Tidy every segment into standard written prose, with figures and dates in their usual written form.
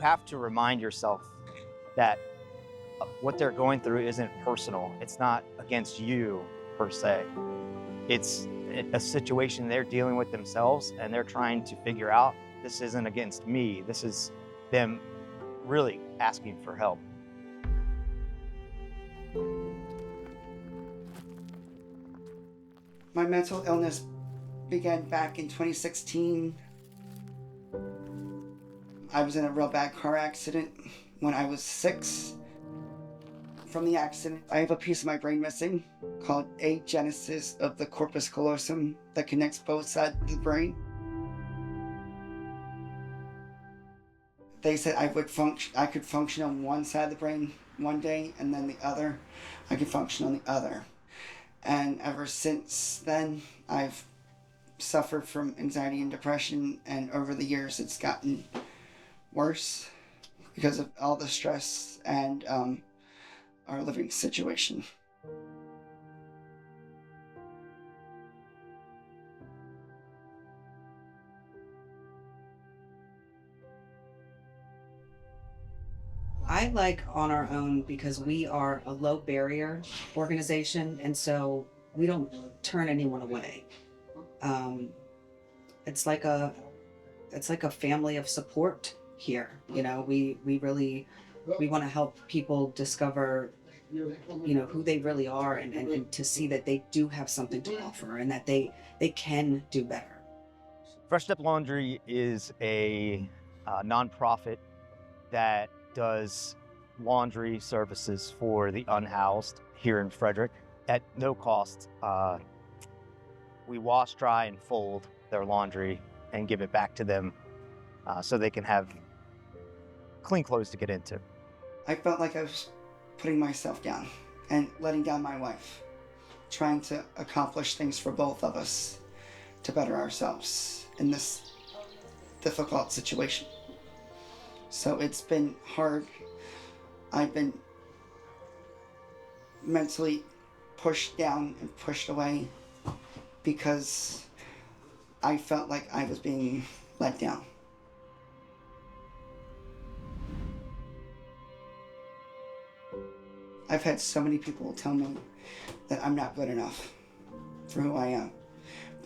have to remind yourself that what they're going through isn't personal. It's not against you per se. It's a situation they're dealing with themselves, and they're trying to figure out, this isn't against me. This is them really asking for help. My mental illness began back in 2016. I was in a real bad car accident when I was 6. From the accident, I have a piece of my brain missing called agenesis of the corpus callosum that connects both sides of the brain. They said I could function on one side of the brain one day, and then the other, I could function on the other. And ever since then, I've suffered from anxiety and depression, and over the years it's gotten worse because of all the stress and our living situation. I like On Our Own because we are a low barrier organization, and so we don't turn anyone away. It's like a family of support here. You know, we want to help people discover, you know, who they really are, and to see that they do have something to offer, and that they can do better. Fresh Step Laundry is a nonprofit that does laundry services for the unhoused here in Frederick at no cost. We wash, dry, and fold their laundry and give it back to them so they can have clean clothes to get into. I felt like I was putting myself down and letting down my wife, trying to accomplish things for both of us to better ourselves in this difficult situation. So it's been hard. I've been mentally pushed down and pushed away because I felt like I was being let down. I've had so many people tell me that I'm not good enough for who I am,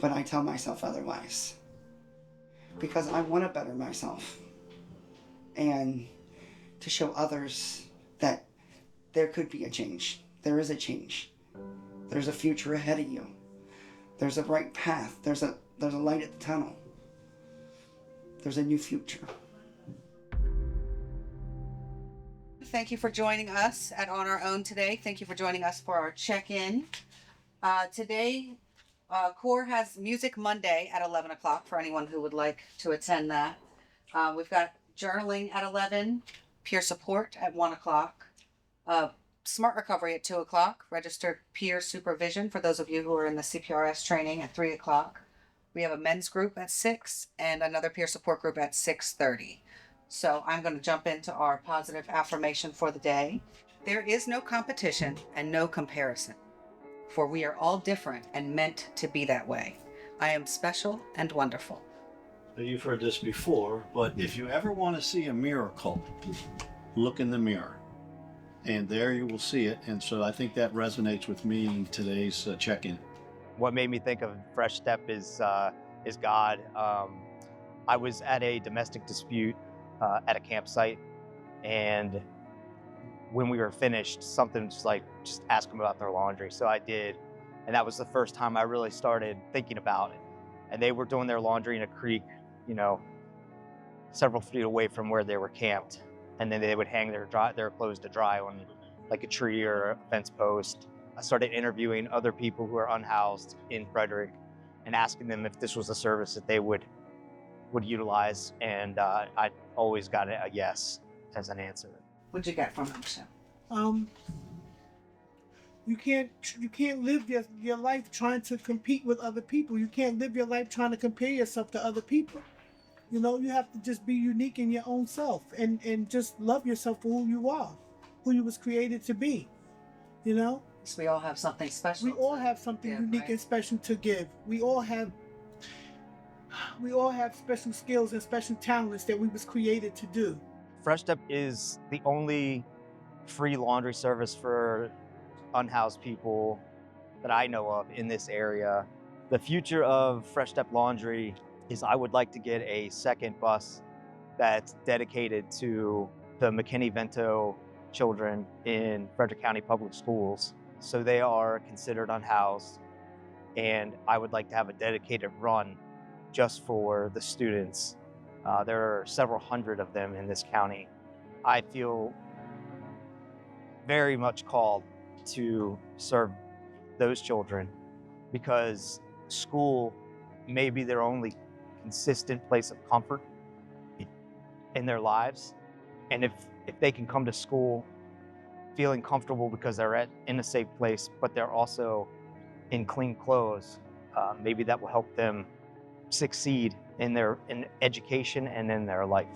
but I tell myself otherwise because I want to better myself and to show others that there could be a change. There is a change. There's a future ahead of you. There's a bright path. There's a light at the tunnel. There's a new future. Thank you for joining us at On Our Own today. Thank you for joining us for our check-in. Today, CORE has Music Monday at 11 o'clock for anyone who would like to attend that. We've got journaling at 11, peer support at 1 o'clock, smart recovery at 2 o'clock, registered peer supervision for those of you who are in the CPRS training at 3 o'clock. We have a men's group at 6 and another peer support group at 6:30. So I'm going to jump into our positive affirmation for the day. There is no competition and no comparison, for we are all different and meant to be that way. I am special and wonderful. You've heard this before, but if you ever want to see a miracle, look in the mirror, and there you will see it. And so I think that resonates with me in today's check-in. What made me think of Fresh Step is God. I was at a domestic dispute at a campsite, and when we were finished, something was like, just ask them about their laundry. So I did, and that was the first time I really started thinking about it. And they were doing their laundry in a creek, you know, several feet away from where they were camped, and then they would hang their clothes to dry on like a tree or a fence post. I started interviewing other people who are unhoused in Frederick and asking them if this was a service that they would utilize, and I always got a yes as an answer. What'd you get from them, Michelle? You can't live your life trying to compete with other people. You can't live your life trying to compare yourself to other people. You know, you have to just be unique in your own self and just love yourself for who you are, who you was created to be. You know? So we all have something special. We all have something unique and special to give. We all have special skills and special talents that we was created to do. Fresh Step is the only free laundry service for unhoused people that I know of in this area. The future of Fresh Step Laundry is I would like to get a second bus that's dedicated to the McKinney-Vento children in Frederick County Public Schools. So they are considered unhoused, and I would like to have a dedicated run just for the students. There are several hundred of them in this county. I feel very much called to serve those children because school may be their only consistent place of comfort in their lives. And if they can come to school feeling comfortable because they're in a safe place, but they're also in clean clothes, maybe that will help them succeed in education and in their life.